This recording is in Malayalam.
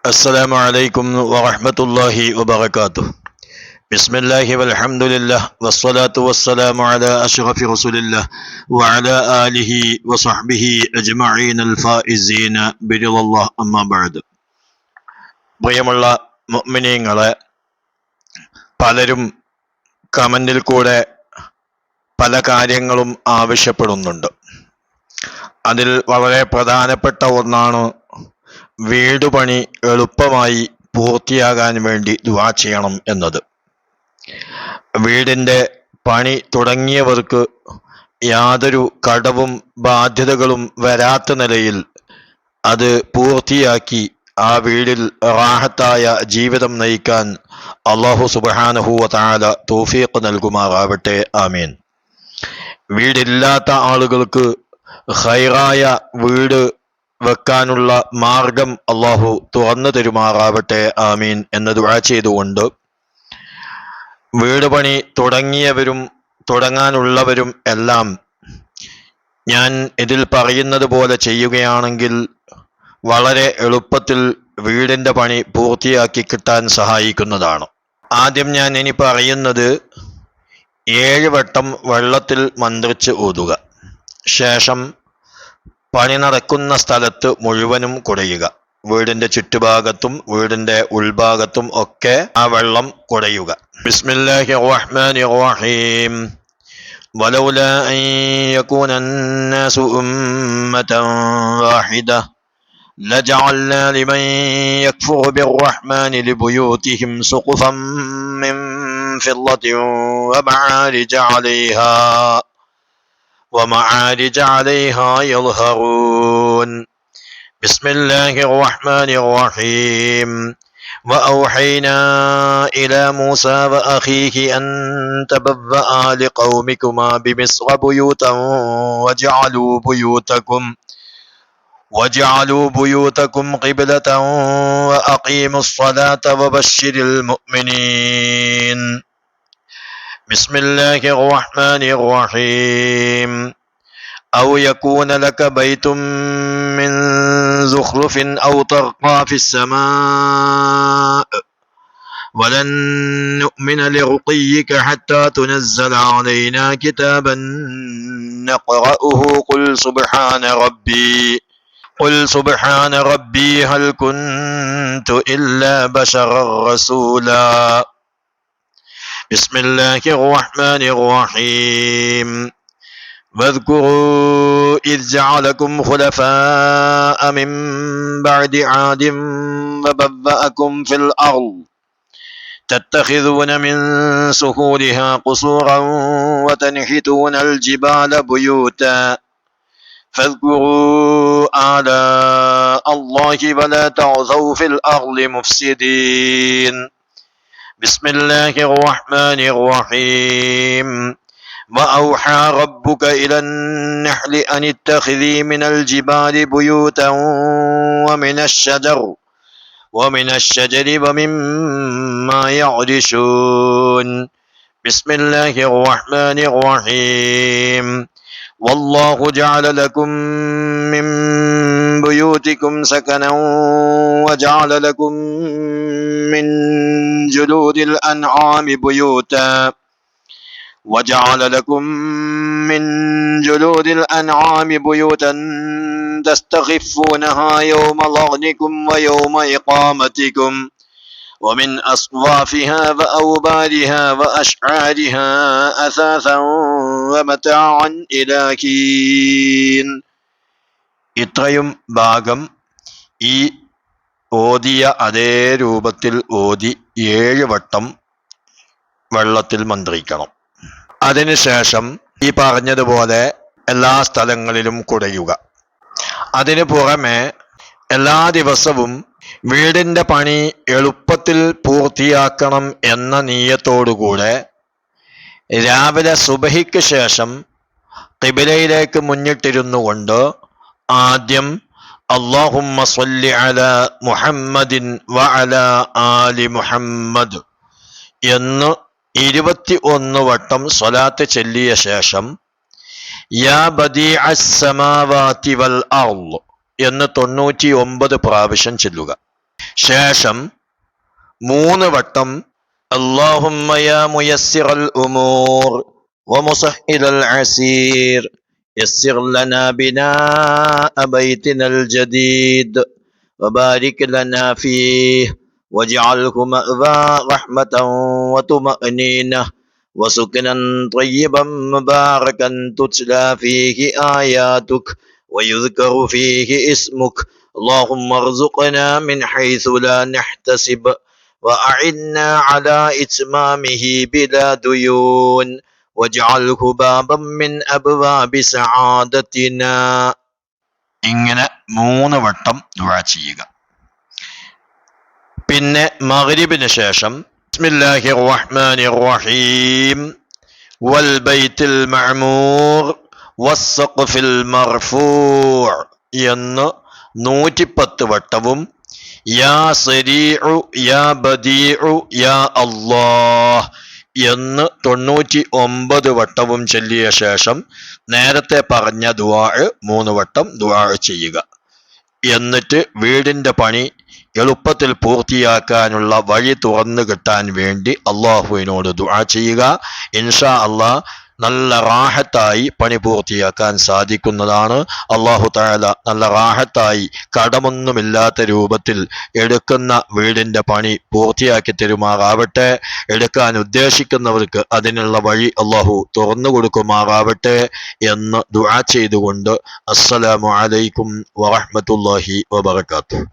السلام عليكم ورحمة الله وبركاته. بسم الله والحمد لله والصلاة والسلام على أشرف رسول الله وعلى آله وصحبه أجمعين الفائزين برضا الله أما بعد. പ്രിയമുള്ള മുഅ്മിനീങ്ങളെ, പലരും കമന്റിൽ കൂടെ പല കാര്യങ്ങളും ആവശ്യപ്പെടുന്നുണ്ട്. അതിൽ വളരെ പ്രധാനപ്പെട്ട ഒന്നാണ് വീടുപണി എളുപ്പമായി പൂർത്തിയാകാൻ വേണ്ടി ദുആ ചെയ്യണം എന്നത്. വീടിൻ്റെ പണി തുടങ്ങിയവർക്ക് യാതൊരു കടവും ബാധ്യതകളും വരാത്ത നിലയിൽ അത് പൂർത്തിയാക്കി ആ വീടിൽ റാഹത്തായ ജീവിതം നയിക്കാൻ അല്ലാഹു സുബ്ഹാനഹു വ തആല തൗഫീഖ് നൽകുമാറാവട്ടെ. ആമീൻ. വീടില്ലാത്ത ആളുകൾക്ക് ഖൈറായ വീട് വെക്കാനുള്ള മാർഗം അള്ളാഹു തുറന്നു തരുമാറാവട്ടെ. ആമീൻ എന്ന് ദുആ ചെയ്തുകൊണ്ട്, വീട് പണി തുടങ്ങിയവരും തുടങ്ങാനുള്ളവരും എല്ലാം ഞാൻ ഇതിൽ പറയുന്നത് പോലെ ചെയ്യുകയാണെങ്കിൽ വളരെ എളുപ്പത്തിൽ വീടിൻ്റെ പണി പൂർത്തിയാക്കി കിട്ടാൻ സഹായിക്കുന്നതാണ്. ആദ്യം ഞാൻ ഇനി പറയുന്നത് 7 വട്ടം വെള്ളത്തിൽ മന്ത്രിച്ച് ഊതുക. ശേഷം പണി നടക്കുന്ന സ്ഥലത്ത് മുഴുവനും കുടയുക. വീടിന്റെ ചുറ്റുഭാഗത്തും വീടിന്റെ ഉൾഭാഗത്തും ഒക്കെ ആ വെള്ളം കുടയുക. ബിസ്മില്ലാഹിർ റഹ്മാനിർ റഹീം. വലൗലാ അൻ യകൂന അന്നാസു ഉമ്മതൻ വാഹിദ ലജഅൽനാ ലിമൻ യക്ഫുറു ബിർറഹ്മാനി ലിബുയൂതിഹിം സുഖുഫൻ മിൻ ഫിദ്ദത്തിൻ ومعارج عليها يظهرون. بسم الله الرحمن الرحيم. وأوحينا إلى موسى وأخيه أن تبوأ لقومكما بمصر بيوتا وجعلوا بيوتكم قبلة وأقيموا الصلاة وبشر المؤمنين. بسم الله الرحمن الرحيم. أو يكون لك بيت من زخرف أو ترقى في السماء ولن نؤمن لرقيك حتى تنزل علينا كتابا نقرأه قل سبحان ربي هل كنت إلا بشرا رسولا. بسم الله الرحمن الرحيم. واذكروا إذ جعلكم خلفاء من بعد عاد وبوأكم في الأرض تتخذون من سهولها قصورا وتنحتون الجبال بيوتا فاذكروا آلاء الله ولا تعثوا في الأرض مفسدين. بسم الله الرحمن الرحيم. وأوحى ربك إلى النحل أن اتخذي من الجبال بيوتا ومن الشجر ومما يعرشون. بسم الله الرحمن الرحيم. والله جعل لكم من بيوتكم سكنا وجعل لكم من جلود الأنعام بيوتا تستخفونها يوم ظعنكم ويوم إقامتكم ومن أصوافها وأوبارها وأشعارها أثاثا ومتاعا إلى حين. ഇത്രയും ഭാഗം ഈ ഓതിയ അതേ രൂപത്തിൽ ഓതി 7 വട്ടം വെള്ളത്തിൽ മന്ത്രിക്കണം. അതിനുശേഷം ഈ പറഞ്ഞതുപോലെ എല്ലാ സ്ഥലങ്ങളിലും കുടയുക. അതിനു പുറമെ എല്ലാ ദിവസവും വീടിന്റെ പണി എളുപ്പത്തിൽ പൂർത്തിയാക്കണം എന്ന നിയ്യത്തോടുകൂടെ രാവിലെ സുബഹിക്ക് ശേഷം ഖിബലയിലേക്ക് മുന്നിട്ടിരുന്നു കൊണ്ട് ആദ്യം അല്ലാഹുമ്മ സ്വല്ലി അലാ മുഹമ്മദിൻ വഅലാ ആലി മുഹമ്മദ് എന്ന് 21 വട്ടം സ്വലാത്ത് ചൊല്ലിയ ശേഷം യാ ബദീഅസ് സമാവാതി വൽ അർള് എന്ന് 99 പ്രാവശ്യം ചൊല്ലുക. ശേഷം 3 വട്ടം അല്ലാഹുമ്മ യാ മുയസ്സിറൽ ഉമൂർ വമുസഹ്ഹിലൽ അസീർ യസ്സിർ ലനാ ബിനാഅ ബൈതിനൽ ജദീദ് വബാരിക് ലനാ ഫീഹി വജ്അൽഹു മഅവാ റഹ്മതൻ വതുമഅനീന وسكنا طيبا مباركا تتلى فيه آياتك ويذكر فيه اسمك اللهم ارزقنا من حيث لا نحتسب وأعنا على إتمامه بلا ديون واجعله بابا من أبواب سعادتنا. ഇങ്ങനെ 3 വട്ടം ദുആ ചെയ്യുക. പിന്നെ മഗ്രിബിന് ശേഷം ബിസ്മില്ലാഹിർ റഹ്മാനിർ റഹീം വൽ ബൈത്തിൽ മഅമൂർ വസ്സഖ്ഫിൽ മർഫൂഅ് എന്ന് 110 വട്ടവും യാ സരീഉ യാ ബദീഉ യാ അല്ലാഹ് എന്ന് 99 വട്ടവും ചൊല്ലിയ ശേഷം നേരത്തെ പറഞ്ഞ ദുആ 3 വട്ടം ദുആ ചെയ്യുക. എന്നിട്ട് വീടിന്റെ പണി എളുപ്പത്തിൽ പൂർത്തിയാക്കാനുള്ള വഴി തുറന്നു കിട്ടാൻ വേണ്ടി അള്ളാഹുവിനോട് ദുആ ചെയ്യുക. ഇൻഷാ അള്ളാഹ് നല്ല റാഹത്തായി പണി പൂർത്തിയാക്കാൻ സാധിക്കുന്നതാണ്. അല്ലാഹു തആല നല്ല റാഹത്തായി കടമൊന്നുമില്ലാത്ത രൂപത്തിൽ എടുക്കുന്ന വീടിന്റെ പണി പൂർത്തിയാക്കി തരുമാറാവട്ടെ. എടുക്കാൻ ഉദ്ദേശിക്കുന്നവർക്ക് അതിനുള്ള വഴി അല്ലാഹു തുറന്നു കൊടുക്കുമാറാവട്ടെ എന്ന് ദുആ ചെയ്തുകൊണ്ട് അസ്സലാമു അലൈക്കും വറഹ്മത്തുള്ളാഹി വബറകാതുഹു.